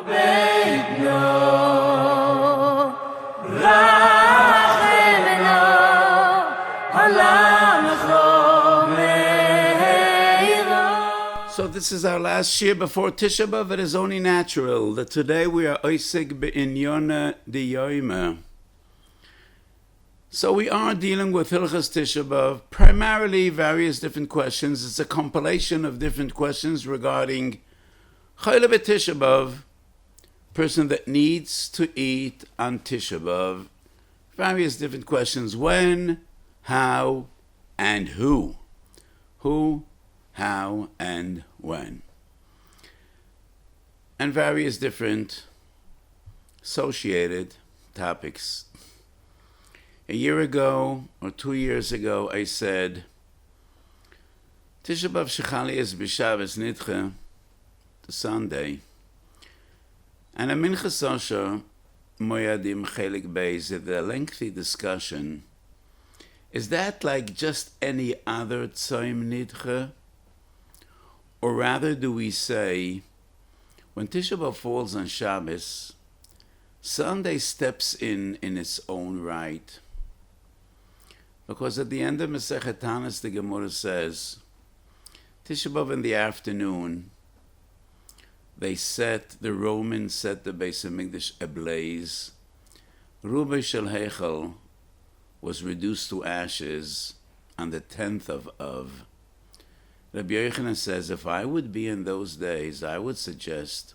So this is our last shiur before Tisha B'Av. It is only natural that today we are oisig be'inyona diyoyma. So we are dealing with Hilchas Tisha B'Av, primarily various different questions. It's a compilation of different questions regarding Chayla b'Tisha B'Av, person that needs to eat on Tisha B'Av. Various different questions: when, how, and who. Who, how, and when. And various different associated topics. A year ago, or 2 years ago, I said, Tisha B'Av Shechali is B'Shabbos Nidche, the Sunday. And a Minchas Osher, Moyadim Chelik Beis, the lengthy discussion, is that like just any other Tzom Nidche? Or rather, do we say, when Tisha B'Av falls on Shabbos, Sunday steps in its own right? Because at the end of Masechet Tanis, the Gemara says, Tisha B'Av in the afternoon, the Romans set the Beis HaMikdash ablaze. Rubai Shel Heichel was reduced to ashes on the 10th of Av. Rabbi Yochanan says, if I would be in those days, I would suggest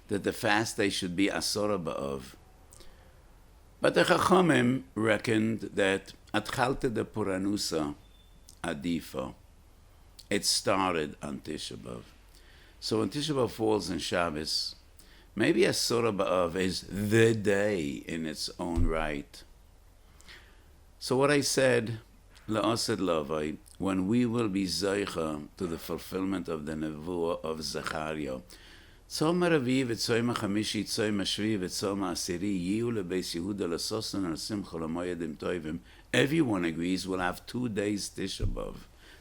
that the fast day should be Asora B'Av. But the Chachamim reckoned that Atchalte de Puranusa Adifa. It started on Tisha B'Av. So when Tisha B'Av falls on Shabbos, maybe Asora B'Av is the day in its own right. So what I said, La'ased Lavai, when we will be Zaycha to the fulfillment of the Nevuah of Zechariah, Tzom HaRavi v'Tzom HaChamishi, Tzom HaShvi v'Tzom HaAsiri, Yiyu leBeis Yehuda l'Sosan l'Simcha l'Moyedim Tovim. Everyone agrees we'll have 2 days Tisha B'Av,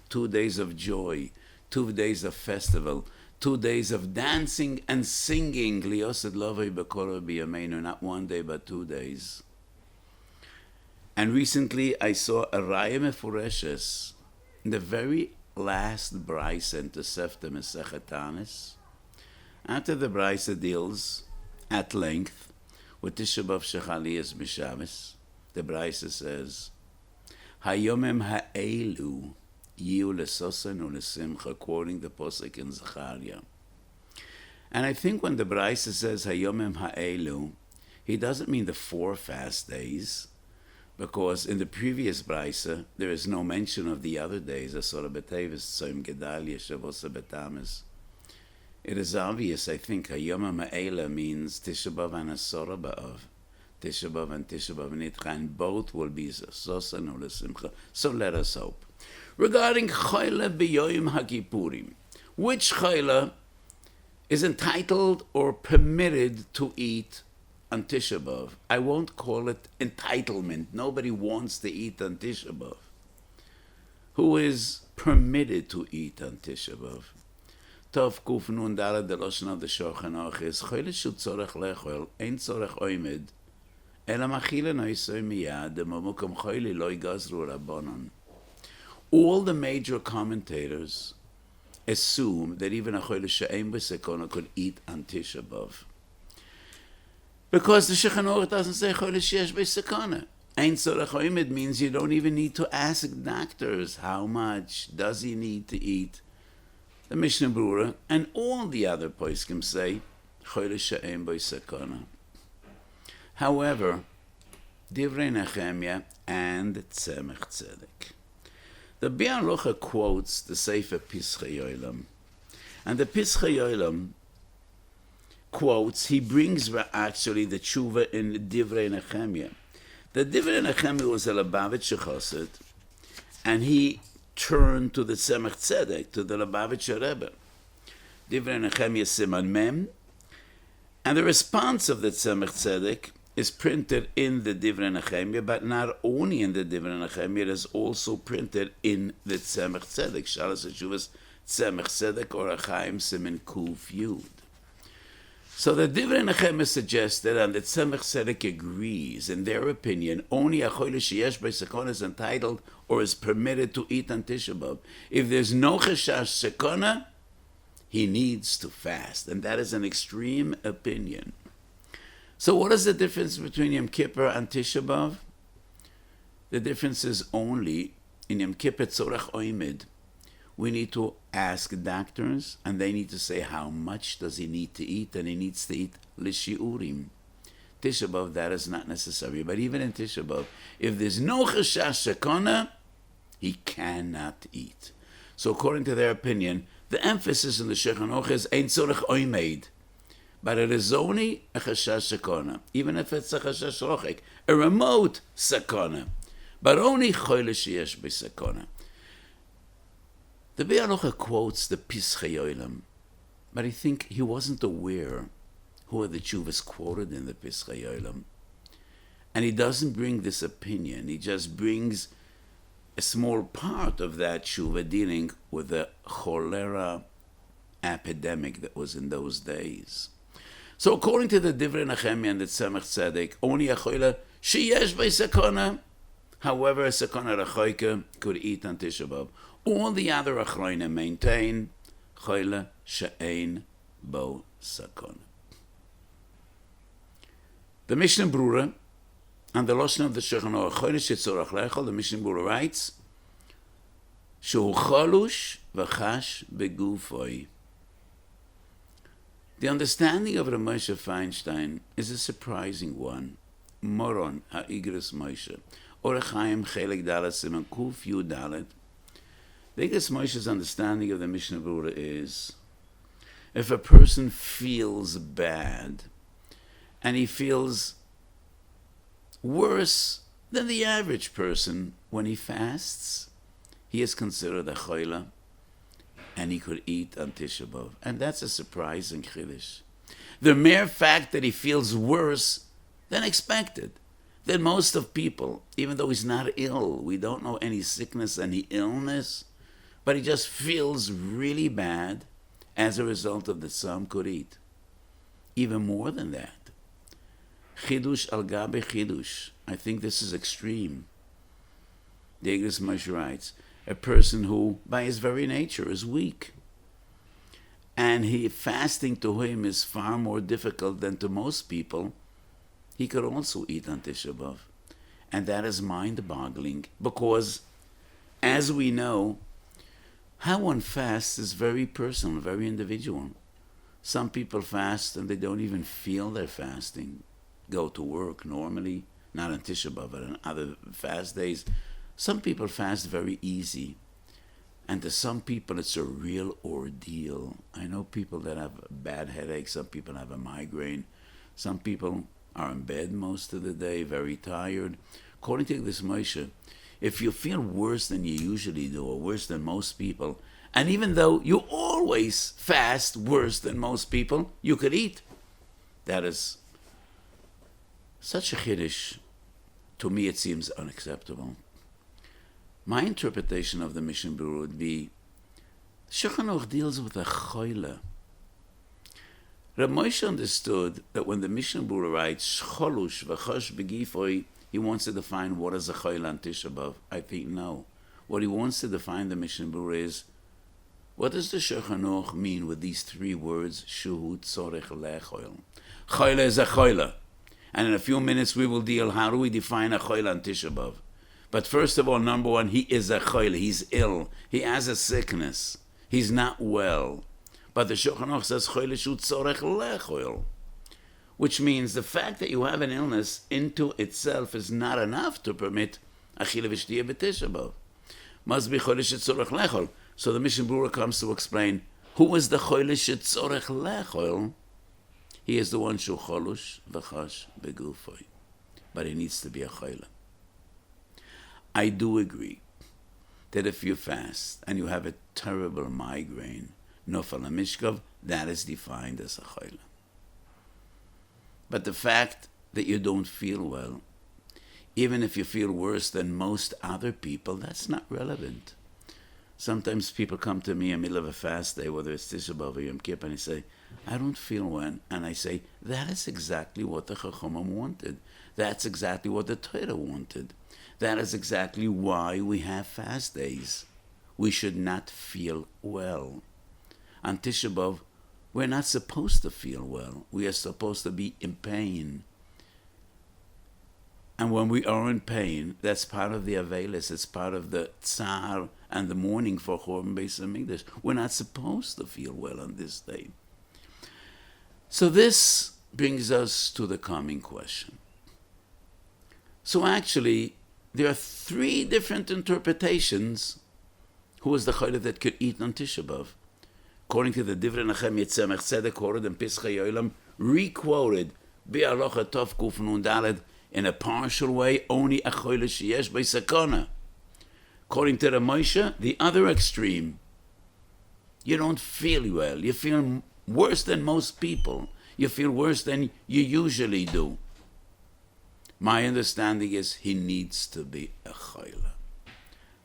2 days of joy, 2 days of festival, 2 days of dancing and singing, Liosed Lavai B'Kol B'Yameinu, not 1 day but 2 days. And recently I saw a Raya Mefureshes, in the very last Braisa in Tosefta Masechet Tanis, after the Braisa deals at length with Tisha B'Av Shechaliyas B'Shabbos, the Braisa says, Hayomim ha'elu yiu lesosan u'lesimcha, quoting the Posek in Zechariah. And I think when the Braisa says Hayomim ha'elu, he doesn't mean the 4 fast days, because in the previous Braisa, there is no mention of the other days, Asora B'Teves, Tzom Gedalia, Shavuos B'Tammuz. It is obvious, I think, Hayom HaMa'ela means Tisha B'Av and Asora B'Av. Tisha B'Av and Tisha B'Av Nidcha, and both will be Zosan or Simcha. So let us hope. Regarding Chayla B'Yoyim HaKippurim, which Chayla is entitled or permitted to eat on Tisha B'Av? I won't call it entitlement. Nobody wants to eat on Tisha B'Av. Who is permitted to eat on Tisha B'Av? Tov Kuf Nun Daled the Lashon of the Shulchan Aruch is Choyle Shu Tzorech Lechol Ein Tzorech Oimed Ela Machile Noisoi Miyad Mamukom Choyle Lo Yigazru Rabbanon. All the major commentators assume that even a Choyle She'ein B'Sekona could eat on Tisha B'Av, because the Shulchan Aruch doesn't say Choyle She'esh B'Sekona. Ein Tzorech Oimed means you don't even need to ask doctors how much does he need to eat. The Mishnah Berurah and all the other poskim say Choyle She'ein B'Sekona. However, Divrei Nehemiah and Tzemach Tzedek. The Biur Halacha quotes the Sefer Pischei Olam, and the Pischei Olam quotes, he brings actually the tshuva in Divrei Nehemiah. The Divrei Nehemiah was a Lubavitcher Chassid, and he turned to the Tzemach Tzedek, to the Lubavitcher Rebbe. Divrei Nehemiah Siman Mem, and the response of the Tzemach Tzedek is printed in the Divrei Nehemiah, but not only in the Divrei Nehemiah, it is also printed in the Tzemach Tzedek. Shalas Teshuvas Tzemach Tzedek or Achaim Siman Kuf Yud. So the Divrei Nechemia suggested, and the Tzemach Tzedek agrees, in their opinion, only a choyle sheyesh b'sekona is entitled or is permitted to eat on Tisha B'Av. If there's no cheshash sekona, he needs to fast, and that is an extreme opinion. So what is the difference between Yom Kippur and Tisha B'Av? The difference is only in Yom Kippur tzorech oimid. We need to ask doctors, and they need to say how much does he need to eat, and he needs to eat l'shiurim. Tisha B'Av, that is not necessary. But even in Tisha B'Av, if there's no cheshash sekona, he cannot eat. So according to their opinion, the emphasis in the Shulchan Aruch is ein tzorech oimed. But it is only a cheshash sekona, even if it's a cheshash rochek, a remote sekona. But only choyle sheyesh b'sekona. The Be'alocha quotes the Pischei Olam, but I think he wasn't aware who are the tshuvas quoted in the Pischei Olam. And he doesn't bring this opinion, he just brings a small part of that tshuva dealing with the cholera epidemic that was in those days. So according to the Divrei Nechemia and the Tzemach Tzedek, only a choyle sheyesh b'sekona, however a sekona rechoike could eat on Tisha B'Av. All the other achronim maintain choyle she'ein bo sakona. The Mishnah Brura and the Lashon of the Shulchan Aruch choyle shetzorach lechol. The Mishnah Brura writes, shehu cholush v'chash begufoi. The understanding of Rav Moshe Feinstein is a surprising one. Moron ha'igros Moshe Orach Chaim Chelik Dalet Siman Kuf Yud Dalet. The Igros Moshe's understanding of the Mishnah Brura is, if a person feels bad, and he feels worse than the average person when he fasts, he is considered a choyle, and he could eat on Tisha B'Av. And that's a surprising chiddush. The mere fact that he feels worse than expected, than most of people, even though he's not ill, we don't know any sickness, any illness, but he just feels really bad as a result of the tzom could eat. Even more than that. Chidush al gabe chidush. I think this is extreme. The Igros Moshe writes, a person who, by his very nature, is weak. And fasting to him is far more difficult than to most people. He could also eat on Tisha B'Av. And that is mind-boggling, because, as we know, how one fasts is very personal, very individual. Some people fast and they don't even feel they're fasting. Go to work normally, not on Tisha B'Av, but on other fast days. Some people fast very easy. And to some people it's a real ordeal. I know people that have a bad headache, some people have a migraine, some people are in bed most of the day, very tired. According to this Moshe, if you feel worse than you usually do, or worse than most people, and even though you always fast worse than most people, you could eat. That is such a chiddush. To me it seems unacceptable. My interpretation of the Mishnah Brura would be, Shulchan Aruch deals with a choyle. Rav Moshe understood that when the Mishnah Brura writes, cholush v'chosh begifoi, he wants to define what is a choyle on Tisha B'Av. I think no. What he wants to define the Mishnah Brura is, what does the Shulchan Aruch mean with these three words, shehu tzorech lechoil? Choyle is a choyle. And in a few minutes we will deal, how do we define a choyle on Tisha B'Av? But first of all, number one, he is a choyle. He's ill. He has a sickness. He's not well. But the Shulchan Aruch says choyle shehu tzorech lechoil, which means the fact that you have an illness into itself is not enough to permit achila v'shtiya b'Tisha B'Av. Must be choyle shetzorech lechol. So the Mishnah Brura comes to explain, who is the choyle shetzorech lechol? He is the one shu cholush v'chash begufoi, but he needs to be a choyle. I do agree that if you fast and you have a terrible migraine, nofal mishkov, that is defined as a choyle. But the fact that you don't feel well, even if you feel worse than most other people, that's not relevant. Sometimes people come to me in the middle of a fast day, whether it's Tisha B'Av or Yom Kippur, and they say, I don't feel well. And I say, that is exactly what the Chachamim wanted. That's exactly what the Torah wanted. That is exactly why we have fast days. We should not feel well. On Tisha B'Av, we're not supposed to feel well. We are supposed to be in pain. And when we are in pain, that's part of the Avelis. It's part of the Tsar and the mourning for Churban Beis Hamikdash. We're not supposed to feel well on this day. So this brings us to the coming question. So actually, there are three different interpretations who was the chaylev that could eat on Tisha B'Av. According to the Divrei Nachem Yitzemach Tzedek quoted in Pischei Yolam, re-quoted, Bi'alocha Tov Kuf Nun Daled, in a partial way, only a choyle sheyesh by sakana. According to the Moshe, the other extreme, you don't feel well. You feel worse than most people. You feel worse than you usually do. My understanding is he needs to be a choyle.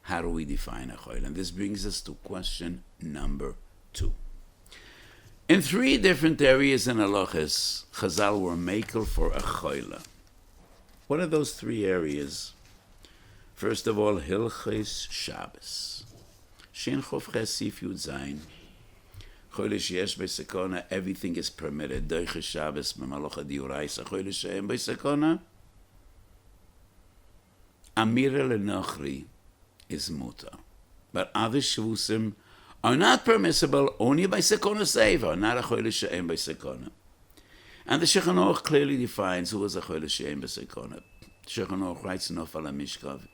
How do we define a choyle? And this brings us to question number 2. In 3 different areas in halachas, Chazal were makel for a choyle. What are those 3 areas? First of all, Hilchos Shabbos. Shin Chof Ches Sif Yud Zayin. Chodesh Yesh B'Sekona, everything is permitted. Doiches Shabbos, B'Malocha Diuraisa. Chodesh She'em B'Sekona. Amira L'Nochri is muta. But other Shavusim are not permissible only by Sekona Seva, not a Chodesh She'em B'Sekona. And the Shulchan Aruch clearly defines who was a Chodesh She'em B'Sekona. Shulchan Aruch writes Nofal HaMishkav.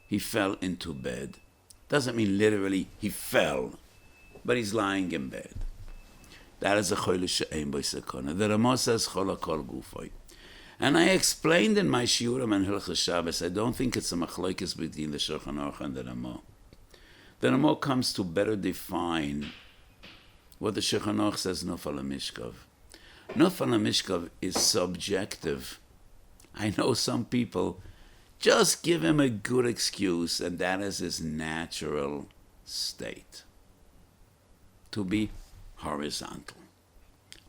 He fell into bed. Doesn't mean literally he fell, but he's lying in bed. That is a Chodesh She'em B'Sekona. The Ramah says Chola Kol Gufay. And I explained in my Shiurim and Hilchos Shabbos, I don't think it's a machlokes between the Shulchan Aruch and the Ramah. The Ramah comes to better define what the Shulchan Aruch says Nofal HaMishkav. Nofal HaMishkav is subjective. I know some people just give him a good excuse, and that is his natural state. To be horizontal,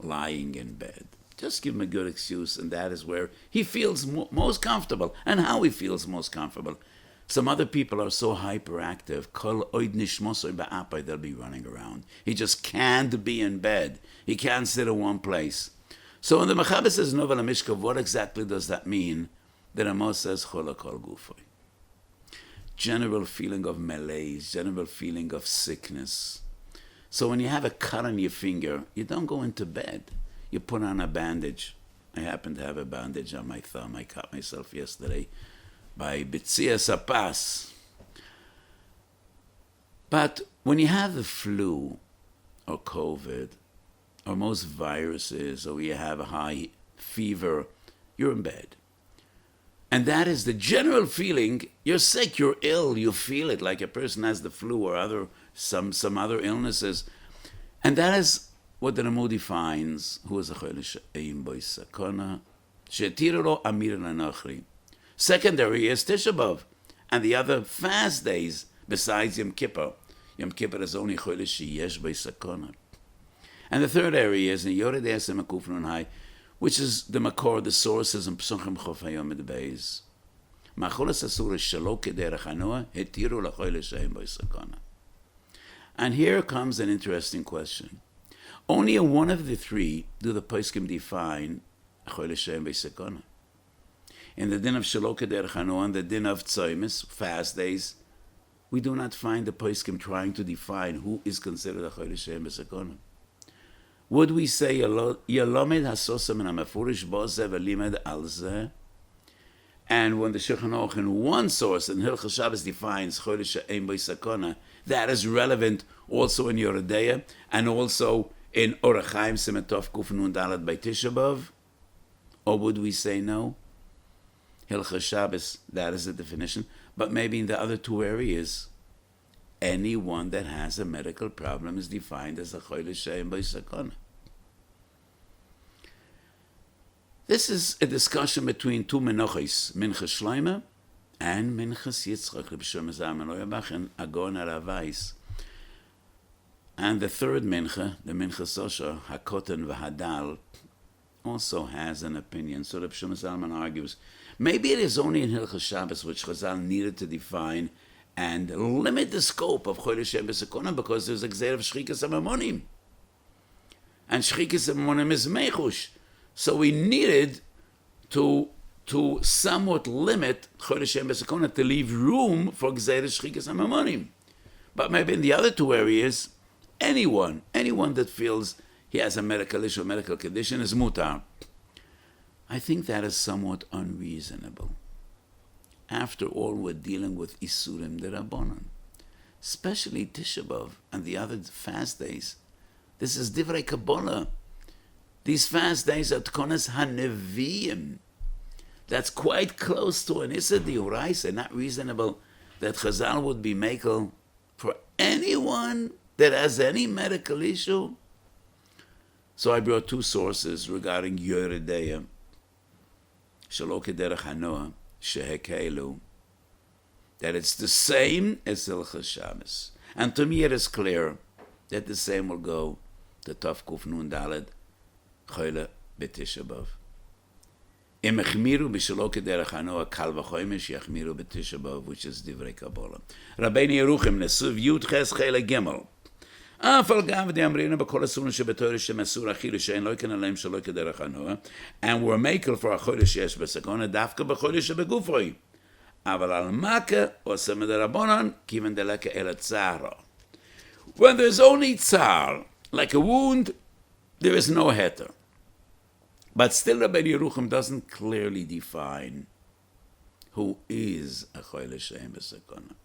lying in bed. Just give him a good excuse, and that is where he feels most comfortable, and how he feels most comfortable. Some other people are so hyperactive, kol oid nishmosoi ba'apai, they'll be running around. He just can't be in bed. He can't sit in one place. So when the Mechaber says Novel HaMishkav, what exactly does that mean? The Ramah says chola kol gufoi. General feeling of malaise, general feeling of sickness. So when you have a cut on your finger, you don't go into bed. You put on a bandage. I happen to have a bandage on my thumb. I cut myself yesterday by Bitzia Sapas. But when you have the flu or COVID or most viruses, or you have a high fever, you're in bed. And that is the general feeling. You're sick, you're ill, you feel it like a person has the flu or some other illnesses. And that is what the Ramah defines, who is a Chodesh She'em B'Sekona, She'tira lo Amir L'Nochri. Secondary is Tisha B'Av, and the other fast days besides Yom Kippur. Yom Kippur is only Chodesh Sheyesh B'Sekona. And the third area is in Yored Esem Akuf Nun Hai, which is the Makor, the sources in Psuchim Chof Hayom Ed Beis. Macholas Asur Shelo Kederech Hanoah Hetiru LaChodesh She'em B'Sekona. And here comes an interesting question. Only in one of the 3 do the Poskim define Chodesh She'em B'Sekona. In the din of Shelo Kederech Hanoah and the din of Tzoymis, fast days, we do not find the Poskim trying to define who is considered a Chodesh She'em B'Sekona. Would we say Yalomed Hasosa Min HaMefurish Bo Zeh V'Limed Al Zeh? And when the Shulchan Aruch in one source, in Hilchos Shabbos, defines Chodesh She'em B'Sekona, that is relevant also in Yoredeya and also in Orach Chaim Siman Tov Kuf Nun Daled by Tisha B'Av? Or would we say no? Hilchos Shabbos, that is the definition. But maybe in the other 2 areas, anyone that has a medical problem is defined as a Chodesh She'em B'Sekona. This is a discussion between 2 Menochos, Minchas Shloimeh and Minchas Yitzchak, Reb Shlomo Zalman Auerbach and Agon Arav Weiss. And the third mincha, the mincha sosha, hakotan v'hadal, also has an opinion. So the Pshum Zalman argues, maybe it is only in Hilchas Shabbos which Chazal needed to define and limit the scope of Chodesh Shem B'Sekonah because there's a gzeir of Shchikas HaMamonim. And Shchikas HaMamonim is Mechush. So we needed to somewhat limit Chodesh Shem B'Sekonah to leave room for gzeir of Shchikas HaMamonim. But maybe in the other two areas, anyone that feels he has a medical issue, a medical condition, is mutar. I think that is somewhat unreasonable. After all, we're dealing with Isurim D'Rabbanan, especially Tisha B'Av and the other fast days. This is Divrei Kabbalah. These fast days are Tkonas HaNeviim. That's quite close to an Issa D'Oraisa, not reasonable that Chazal would be makel for anyone that has any medical issue. So I brought two sources regarding Yoredeya, Shelo Kederech Hanoah, Shehekelu, that it's the same as Hilchas Shabbos. And to me it is clear that the same will go to Tov Kuf Nun Daled, Choyle B'Tisha B'Av. Im Echmiru b'Shelo Kederech Hanoah Kal V'Choymesh Yechmiru B'Tisha B'Av, which is Divrei Kabbalah. Rabbeinu Yeruchim Nesuv Yud Ches Chele Gimel. אף על גב דאמרינו בכל הסורים שבתורה שמסור אכילה שאין לא יקן עליהם שלא כדרך הנועה, and we're making for החודש שיש בסכונה דווקא בחודש שבגופוי. אבל על מכה עושה מדרבנן כיוון דלקה אל הצערו. When there's only tsar, like a wound, there is no heter. But still Rabbi Yerucham doesn't clearly define who is a choyle she'en b'sakona.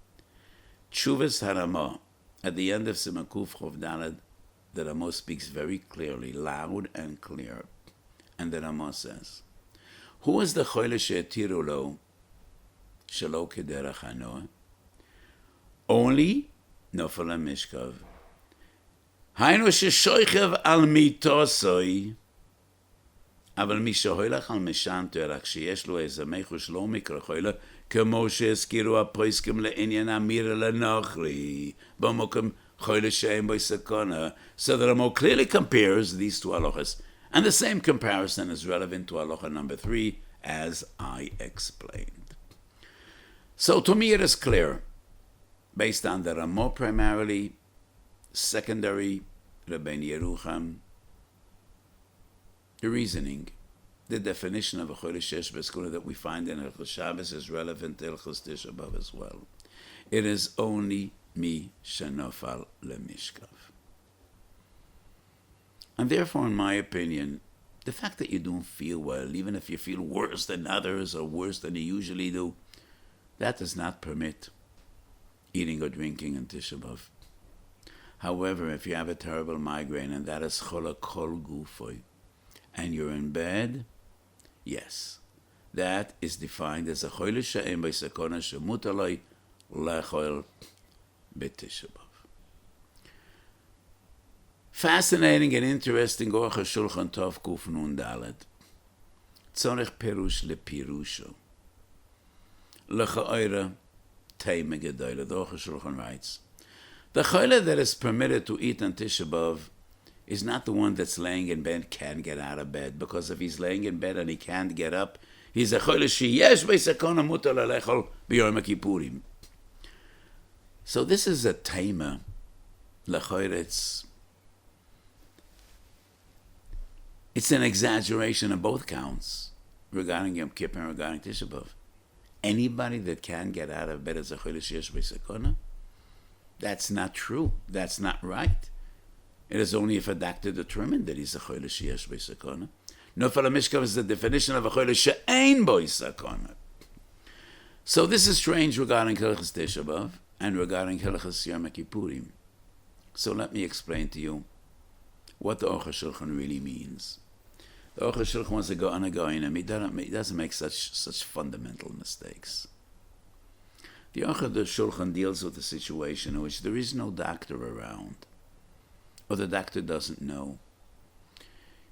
Tshuvas Haramah, at the end of Siman Kuf Chov Daled, the Ramah speaks very clearly, loud and clear. And the Ramah says, who is the choyle she'etiru lo shelo kederach hanoah? Only nofel mishkav. Hainu sheshoichev al mitosoi, אבל מי שהולך על משנתו, רק שיש לו איזה מיחוש לא מקרא חוילה, כמו שהזכירו הפויסקים לעניין אמירה לנוכרי, במוקם חוילה שאין בו סכונה. So the Ramo clearly compares these two halachas, and the same comparison is relevant to halacha number 3, as I explained. So to me it is clear, based on the Ramo primarily, secondary, Rabbeinu Yerucham, the reasoning, the definition of a chodesh shesh b'skuna that we find in Hilchos Shabbos is relevant to Hilchos Tisha B'Av as well. It is only mi shenofal lemishkav. And therefore, in my opinion, the fact that you don't feel well, even if you feel worse than others or worse than you usually do, that does not permit eating or drinking in Tisha B'Av. However, if you have a terrible migraine and that is chola kol gufoy, and you're in bed, yes, that is defined as a choyle she'en b'sakona shemutar lo lechol b'tisha b'av. Fascinating and interesting Orcha Shulchan Tov Kuf Nun Daled. Tzorech perush lepirusho. Lechaoira teime gedoyle. The Orcha Shulchan writes, the choyle that is permitted to eat on Tisha B'Av is not the one that's laying in bed, can't get out of bed, because if he's laying in bed and he can't get up, he's a choyle sheyesh b'sakona mutar lechol b'yom kippurim. So this is a taima, lechoyre, it's an exaggeration on both counts, regarding Yom Kippur and regarding Tisha B'Av. Anybody that can't get out of bed is a choyle sheyesh b'sakona? That's not true, that's not right. It is only if a doctor determined that he's a choyle sheyesh b'sakona. Nofel mishkav is the definition of a choyle she'ein bo sakona. So this is strange regarding Hilchos Tisha B'Av and regarding Hilchos Yom Kippurim. So let me explain to you what the Orcha Shulchan really means. The Orcha Shulchan wants to go on a goinim. He doesn't make such fundamental mistakes. The Orcha Shulchan deals with a situation in which there is no doctor around, or the doctor doesn't know.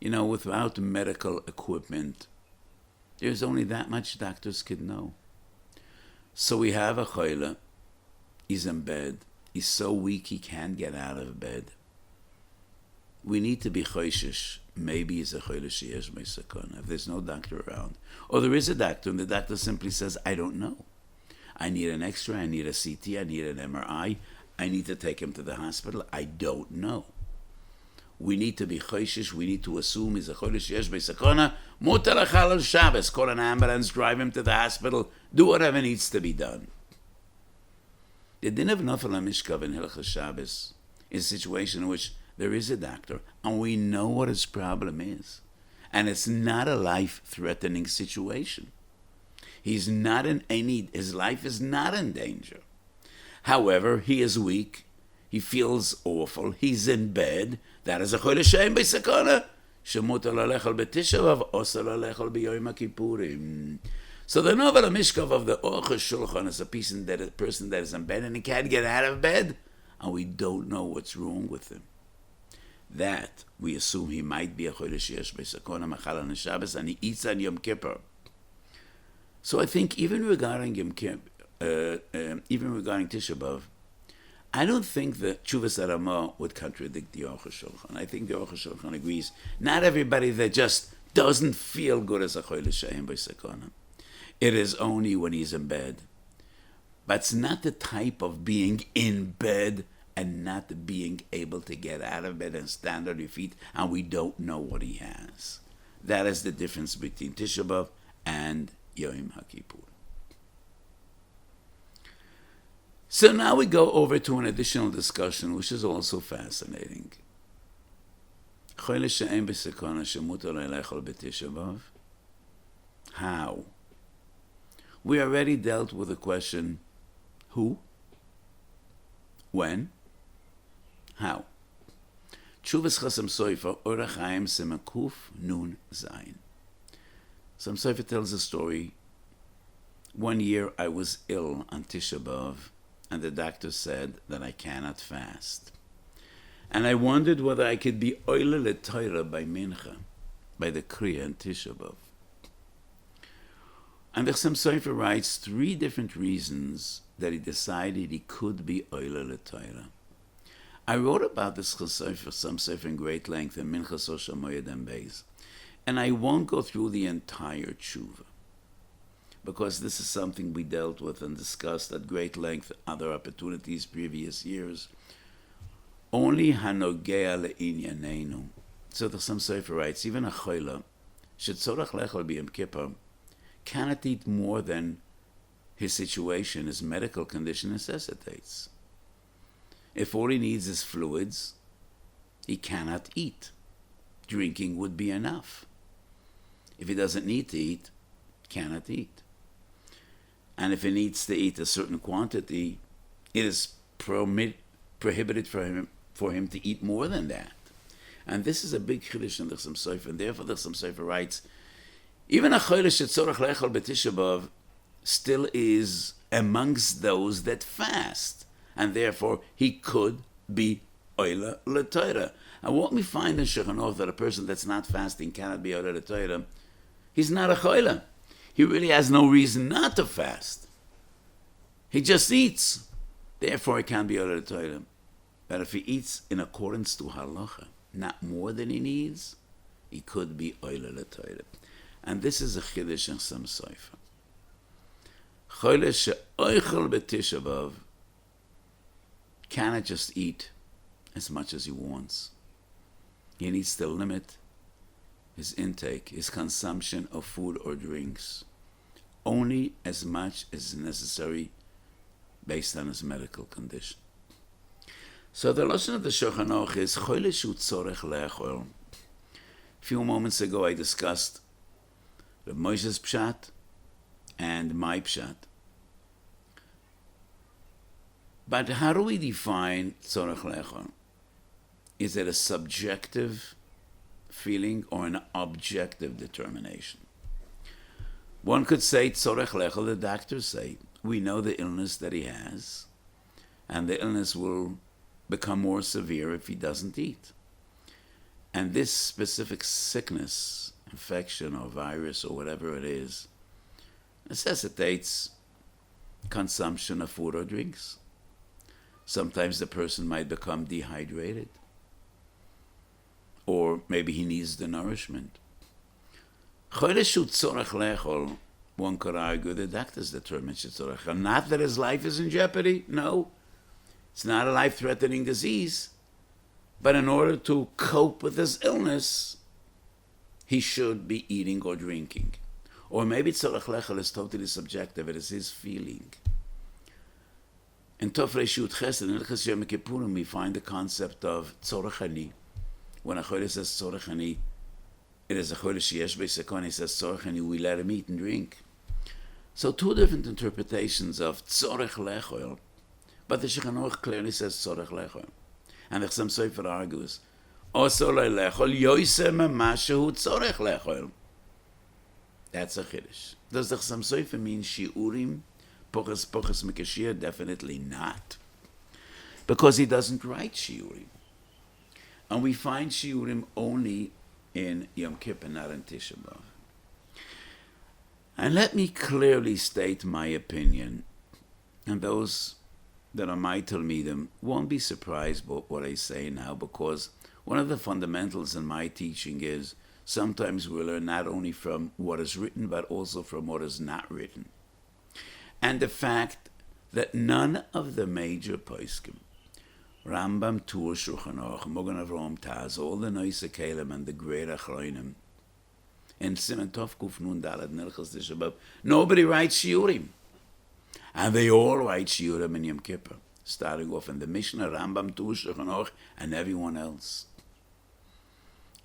You know, without medical equipment, there's only that much doctors could know. So we have a choyle, he's in bed, he's so weak he can't get out of bed. we need to be choishish. Maybe it's a choilish yesh meisakona if there's no doctor around. Or there is a doctor and the doctor simply says, I don't know. I need an X-ray, I need a CT, I need an MRI, I need to take him to the hospital. I don't know. We need to be choishish. We need to assume he's a choilish yesh meisakona. Mutar lachal al Shabbos. Call an ambulance, drive him to the hospital, do whatever needs to be done. The din of nafel hamishkav in Hilchos Shabbos is a situation in which there is a doctor and we know what his problem is. And it's not a life-threatening situation. He's not in any, his life is not in danger. However, he is weak, he feels awful, he's in bed. That is a choilish she'ein b'sakona. Shemutar lalechol b'tisha b'av, osar lalechol b'yoyim HaKippurim. So the novel mishkav of the Orchos Shulchan is a person that is in bed and he can't get out of bed, and we don't know what's wrong with him. That we assume he might be a choilish yesh b'sakona machal on Shabbos, and he eats on Yom Kippur. So I think even regarding Yom Kippur, even regarding Tisha B'av, I don't think that Tshuvas Ramah would contradict the Orchos Shulchan. I think the Orchos Shulchan agrees. Not everybody that just doesn't feel good as a choilish she'ein b'sakona. It is only when he's in bed. But it's not the type of being in bed and not being able to get out of bed and stand on your feet, and we don't know what he has. That is the difference between Tisha B'av and Yom HaKippur. So now we go over to an additional discussion, which is also fascinating. Choilish she'ein b'sakona shemutar lechol b'Tisha B'av. How? We already dealt with the question, who, when, how. Tshuvas Chasam Sofer, Orach Chaim Semakuf Nun Zayin. Sam Sofer tells a story. One year I was ill on Tisha B'av, and the doctor said that I cannot fast. And I wondered whether I could be oile l'Torah by Mincha, by the Kriya on Tisha B'av. And the Chassam Sofer writes 3 different reasons that he decided he could be oile l'Torah. I wrote about this Chassam Sofer in great length in Minchas Osha Moed and Beis, and I won't go through the entire tshuva, because this is something we dealt with and discussed at great length other opportunities previous years. Only hanogea le'inyaneinu. So the Chassam Sofer writes, even a choila shetzorach lechol b'Yom Kippur cannot eat more than his situation, his medical condition necessitates. If all he needs is fluids, he cannot eat. Drinking would be enough. If he doesn't need to eat, cannot eat. And if he needs to eat a certain quantity, it is prohibited for him to eat more than that. And this is a big chiddush in the Chassam Sofer, and therefore the Chassam Sofer writes, even a choilish shetzorach lechol b'Tisha B'av still is amongst those that fast, and therefore he could be oile l'Torah. And what we find in Shulchan Aruch that a person that's not fasting cannot be oile l'Torah, he's not a choila. He really has no reason not to fast. He just eats. Therefore he can't be oile l'Torah. But if he eats in accordance to halacha, not more than he needs, he could be oile l'Torah. And this is a chiddush in Chassam Sofer. Choilish she'oichel b'Tisha B'av cannot just eat as much as he wants. He needs to limit his intake, his consumption of food or drinks, only as much as is necessary based on his medical condition. So the lesson of the Shulchan Aruch is choilish hu tzorech le'achol. A few moments ago I discussed Reb Moshe's pshat and my pshat. But how do we define tzorech le'achol? Is it a subjective feeling or an objective determination? One could say tzorech le'achol, the doctors say, we know the illness that he has, and the illness will become more severe if he doesn't eat. And this specific sickness, infection or virus or whatever it is, necessitates consumption of food or drinks. Sometimes the person might become dehydrated. or maybe he needs the nourishment. Chodesh hu tzorech lechol, one could argue the doctors determine shetzorech. Not that his life is in jeopardy, no. It's not a life-threatening disease. But in order to cope with his illness, he should be eating or drinking. Or maybe tzorech lechol is totally subjective. It is his feeling. In Tov Reish Yud Ches, in Ilchas Yom Kippurim, we find the concept of tzorech ani. When a chodesh says tzorech ani, it is a chodesh sheyesh b'sekon. He says tzorech ani, we let him eat and drink. So two different interpretations of tzorech lechol, but the Shulchan Aruch clearly says tzorech lechol. And the Chassam Sofer argues, Oso lechol yoyse memashehu tzorech lechol. That's a chiddush. Does the Chassam Sofer mean shiurim? Poches mikashir? Definitely not. Because he doesn't write shiurim. And we find shiurim only in Yom Kippur, not in Tisha B'Av. And let me clearly state my opinion, and those that are my Talmidim won't be surprised by what I say now, because one of the fundamentals in my teaching is sometimes we learn not only from what is written, but also from what is not written. And the fact that none of the major poskim, Rambam, Tur, Shulchan Aruch, Mogen Avraham, Taz, all the Noise Kalim and the great Achronim, and Siman Tov Kuf Nun Dalad Nilchas Tisha B'Av, nobody writes shiurim. And they all write shiurim in Yom Kippur, starting off in the Mishnah, Rambam, Tur, Shulchan Aruch, and everyone else.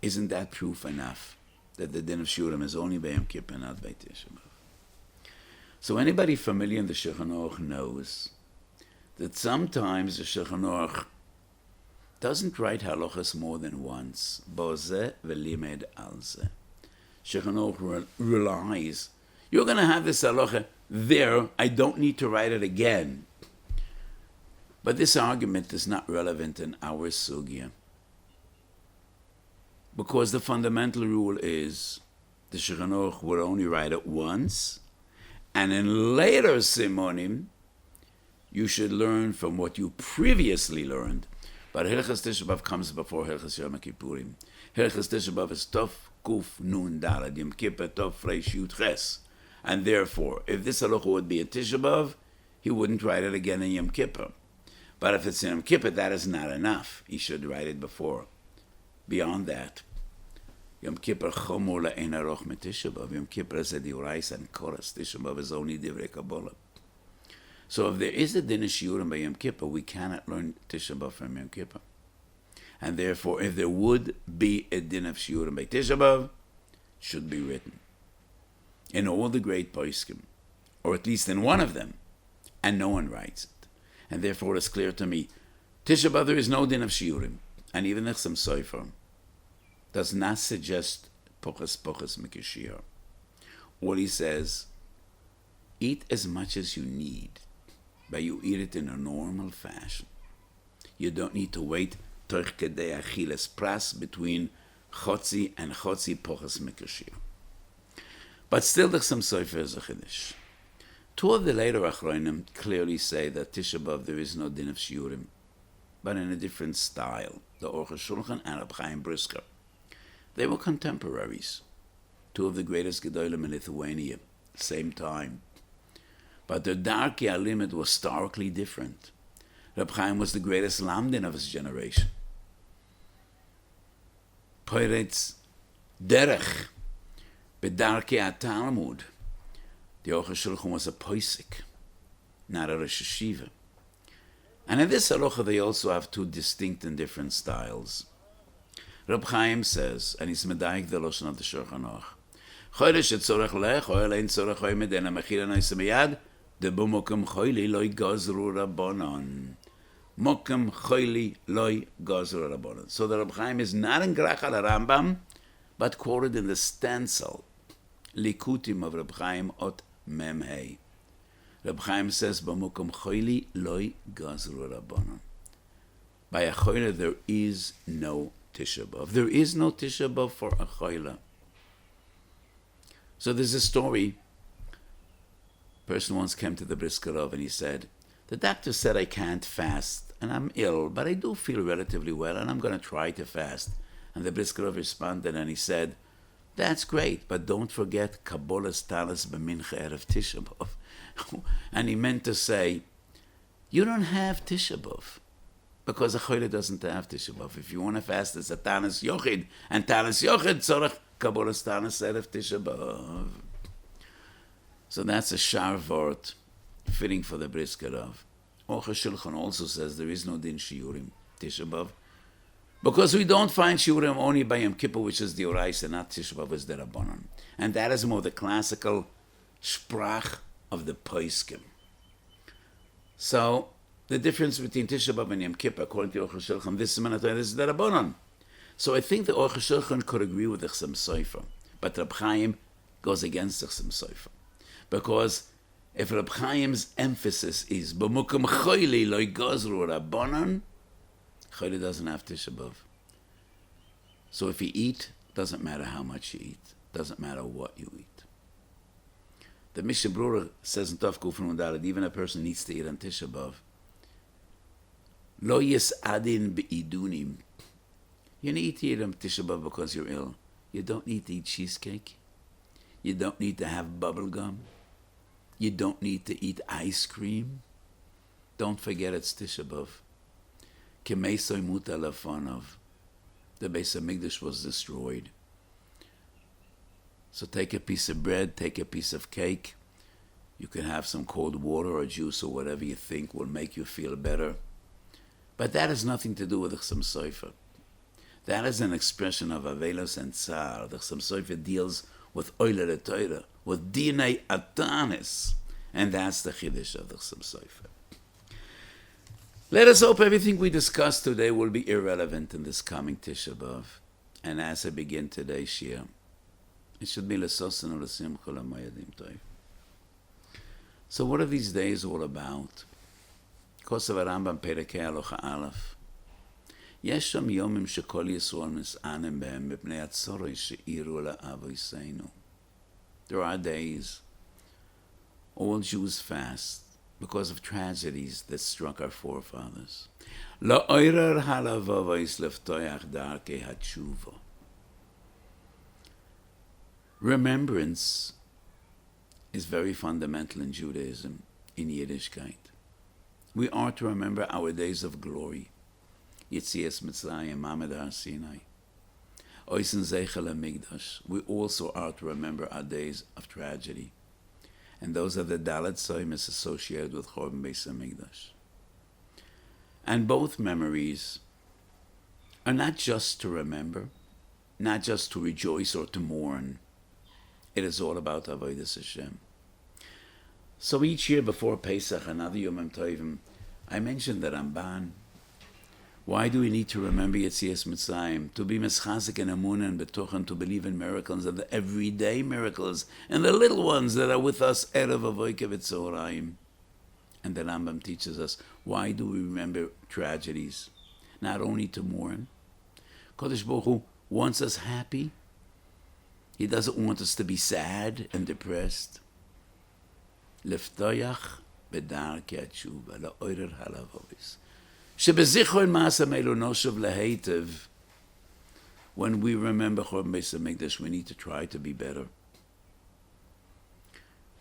Isn't that proof enough that the din of shiurim is only by Yom Kippur, not by Tisha B'Av? So anybody familiar in the Shulchan Aruch knows that sometimes the Shulchan Aruch doesn't write halachas more than once. Bozeh v'limed alzeh. Shulchan Aruch relies, you're going to have this halacha there, I don't need to write it again. But this argument is not relevant in our sugya. Because the fundamental rule is the Shulchan Aruch will only write it once, and in later simonim, you should learn from what you previously learned. But Hilchas Tisha B'Av comes before Hilchas Yom Kippurim. Hilchas Tisha B'Av is Tov Kuf Nun Dalad Yom Kippur Tov Reish Yud Ches. And therefore, if this halacha would be a Tisha B'Av, he wouldn't write it again in Yom Kippur. But if it's in Yom Kippur, that is not enough. He should write it before. Beyond that, Yom Kippur Chomor Le'en Aroch Me Tisha B'Av. Yom Kippur is a Diurais and Koras. Tisha B'Av is only Divrei Kabbalah. So if there is a din of shiurim by Yom Kippur, we cannot learn Tisha B'Av from Yom Kippur. And therefore, if there would be a din of shiurim by Tisha B'Av, it should be written in all the great poskim, or at least in one of them, and no one writes it. And therefore, it's clear to me, Tisha B'Av, there is no din of shiurim. And even the Chassam Sofer does not suggest poches mikashir. All he says, eat as much as you need, but you eat it in a normal fashion. You don't need to wait toch kedei achilas pras between chotzi and chotzi poches mikashir. But still the Chassam Sofer is a chiddush. Two of the later Achronim clearly say that Tisha B'Av there is no din of shiurim, but in a different style. The Orchos Shulchan and Reb Chaim Brisker. They were contemporaries, two of the greatest gedolim in Lithuania, same time. But their darkei alimut was starkly different. Reb Chaim was the greatest lamdin of his generation. Poretz derech bedarkei Talmud. The Orchos Shulchan was a poisik, not a Rosh Yeshiva. And in this halacha they also have two distinct and different styles. Reb Chaim says, and he's medayik the lashon of the Shulchan Aruch, chodesh etzorech lechol ein tzorech oimed en hamechila noise miyad de b'mokem choili loy gazru rabbanon. Mokem choili loy gazru rabbanon. So the Reb Chaim is not in Grach al Rambam, but quoted in the stencil, Likutim of Reb Chaim ot mem hei. Reb Chaim says, b'mokem choili loy gazru rabbanon. By a choila there is no Tisha B'Av. There is no Tisha B'Av for a choila. So there's a story. A person once came to the Briskerov and he said, the doctor said I can't fast and I'm ill, but I do feel relatively well and I'm going to try to fast. And the Brisker responded and he said, that's great, but don't forget Kabbalas Talis B'Mincha Erev Tisha B'Av. And he meant to say, you don't have Tisha B'Av, because a Choyle doesn't have Tisha B'Av. If you want to fast, it's a Tanis Yochid, and Tanis Yochid tzorach Kabbalas Talis Erev Tisha B'Av. So that's a Sharvort fitting for the Brisker of. Orcha Shulchan also says there is no Din Shiurim Tisha B'Av, because we don't find Shiurim only by Yom Kippur, which is the Orais, and not Tisha B'Av is the Rabbanon. And that is more the classical Sprach of the Poskim. So, the difference between Tisha B'Av and Yom Kippur, according to Orcha Shulchan, this is the Rabbanon. So I think the Orcha Shulchan could agree with the Chassam Sofer, but Reb Chaim goes against the Chassam Sofer. Because if Reb Chaim's emphasis is B'mukum Choyli Lo Gozru Rabbanon, Choyli doesn't have Tisha B'Av. So if you eat, doesn't matter how much you eat, doesn't matter what you eat. The Mishnah Brura says in Tov Kuf Nun Daled, even a person needs to eat on Tisha B'Av. Lo yis'adin be'idunim. You need to eat on Tisha B'Av because you're ill. You don't need to eat cheesecake. You don't need to have bubble gum. You don't need to eat ice cream. Don't forget it's Tisha B'Av. K'meisoy muta lefanov. The Beis HaMikdash was destroyed. So take a piece of bread, take a piece of cake. You can have some cold water or juice or whatever you think will make you feel better. But that has nothing to do with the Chassam Sofer. That is an expression of Avelos and Tsar. The Chassam Sofer deals with Oile Torah, with Dinei Atanis. And that's the Chiddush of the Chassam Sofer. Let us hope everything we discussed today will be irrelevant in this coming Tisha B'Av. And as I begin today's Shiur, it should be L'sosen L'simcha L'moyadim Tov. So what are these days all about? Kosav Rambam Perikei Halacha Aleph. יש שם יומים שכל ישראל מסענם בהם מפני הצורך שאירו לאבויסנו. There are days all Jews fast because of tragedies that struck our forefathers. לאוירר הלבבויס לפתוח דרכי התשובה. Remembrance is very fundamental in Judaism, in Yiddishkeit. We are to remember our days of glory. Yitzias Mitzrayim, Mamad Har Sinai. Oisen Zeichel HaMikdash. We also are to remember our days of tragedy. And those are the Dalet Soimis associated with Chorban Beis HaMikdash. And both memories are not just to remember, not just to rejoice or to mourn. It is all about Avodas Hashem. So each year before Pesach, another Yom Tovim, I mentioned the Ramban. Why do we need to remember Yetzias Mitzrayim? To be meschazik and emunah and betochen, to believe in miracles, and the everyday miracles, and the little ones that are with us, erev avoikev etzoraim. And the Rambam teaches us, why do we remember tragedies? Not only to mourn. Kodesh Baruch Hu wants us happy. He doesn't want us to be sad and depressed. Leftoyach bedarkei hatshuva, la'orer halavovis. When we remember Chorban Beis HaMikdash, we need to try to be better.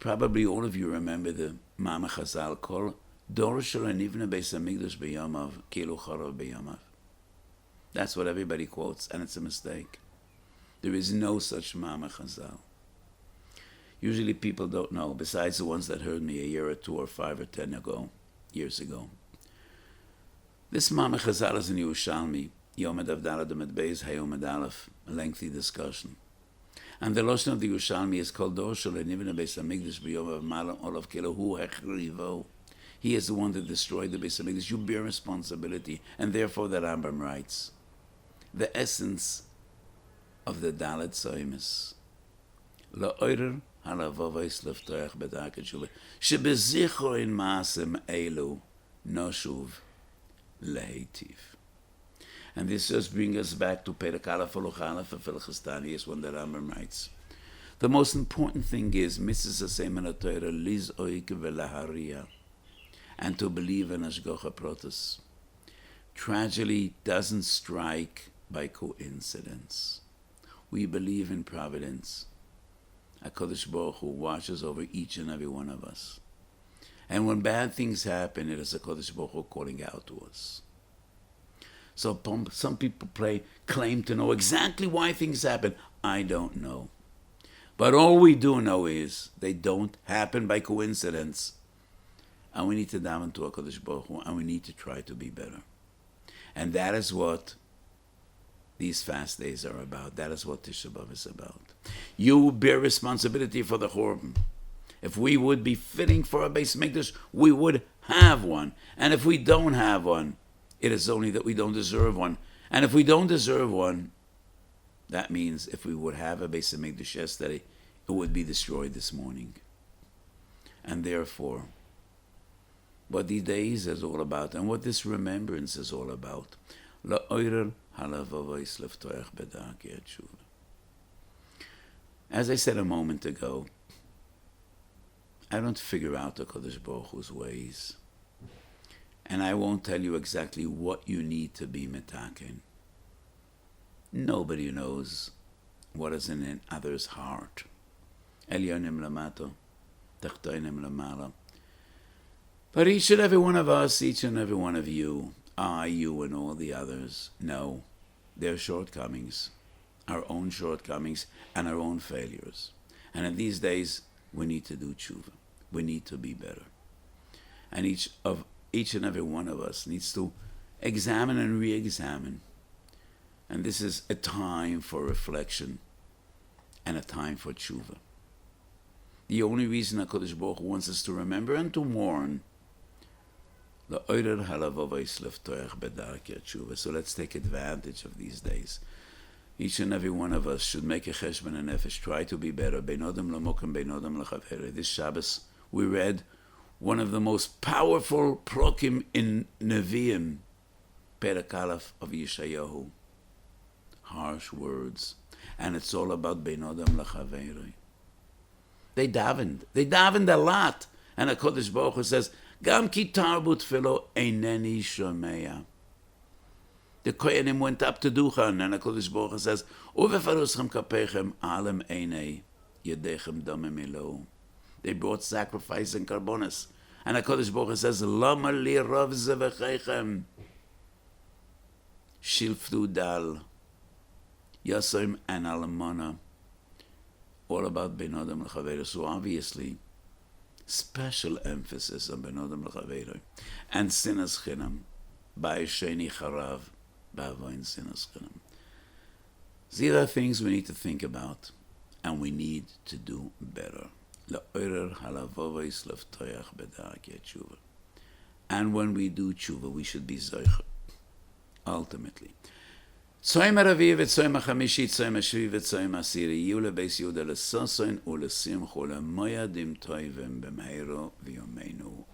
Probably all of you remember the Mama Chazal called Dor Shel Nivna Beis HaMikdash B'Yamav Kilu Charav B'Yamav. That's what everybody quotes, and it's a mistake. There is no such Mama Chazal. Usually people don't know, besides the ones that heard me a year or 2 or 5 or 10 years ago. This Mama Chazal is in Yerushalmi, Yom Adavdalad Amid Beis Hayom Adalef, a lengthy discussion. And the Lashon of the Yerushalmi is called Dor Shel Nivna Beis HaMikdash B'Yom Malam Olav Kelahu Hechrivo. He is the one that destroyed the Beis HaMikdash. You bear responsibility. And therefore the Rambam writes, the essence of the Dalet Soimis. La'orer halavavos leftoach bedarkei tshuva. Shebezichor in maasem elu noshuv lehitiv. And this just brings us back to Perek Aleph Halacha Aleph of Hilchos Taniyos, when the Rambam writes, the most important thing is mitzvahs hasem in Torah lizoik velaharia, and to believe in Hashgacha Protus. Tragedy doesn't strike by coincidence. We believe in providence. HaKadosh Baruch Hu watches over each and every one of us. And when bad things happen, it is HaKadosh Baruch Hu calling out to us. So some people claim to know exactly why things happen. I don't know. But all we do know is they don't happen by coincidence. And we need to daven to HaKadosh Baruch Hu, and we need to try to be better. And that is what these fast days are about. That is what Tisha B'Av is about. You bear responsibility for the Churban. If we would be fitting for a Beis Mikdash, we would have one. And if we don't have one, it is only that we don't deserve one. And if we don't deserve one, that means if we would have a Beis Mikdash yesterday, it would be destroyed this morning. And therefore, what these days is all about, and what this remembrance is all about, as I said a moment ago, I don't figure out the Kodesh Baruch Hu's ways. And I won't tell you exactly what you need to be metaken. Nobody knows what is in an other's heart. Elyonim lamato, tachtoinim lamala. But each and every one of us, each and every one of you, I, you, and all the others, know their shortcomings, our own shortcomings, and our own failures. And in these days, we need to do tshuva. We need to be better. And each and every one of us needs to examine and re-examine. And this is a time for reflection and a time for tshuva. The only reason HaKadosh Baruch Hu wants us to remember and to mourn. So let's take advantage of these days. Each and every one of us should make a cheshbon and nefesh, try to be better. This Shabbos we read one of the most powerful prokim in Nevi'im, Perek Aleph of Yeshayahu. Harsh words. And it's all about bein odam l'chaveroi. They davened a lot. And HaKadosh Baruch Hu says, Gam ki tarbu tefilo eineni shomea. The Kohanim went up to Duchan, and HaKadosh Baruch Hu says, Uvefaruschem kapechem alem einei yedechem damim elo. They brought sacrifice and karbonis. And HaKadosh Baruch Hu says, Lama li rav zevechechem shilftu dal yasoim and alamana. All about bein odam l'chaveroi. So obviously, special emphasis on bein odam l'chaveroi and sinas chinam, ba'esheni charav, ba'avoin sinas chinam. These are things we need to think about, and we need to do better. And when we do tshuva, we should be zoicha, ultimately. Tzoyim haravi v'tzoyim hachamishi, tzoyim hashvi v'tzoyim hasiri, yiyu lebeis Yehuda lesoson ulesimchu lemoyadim toivim b'meiru v'yomeinu.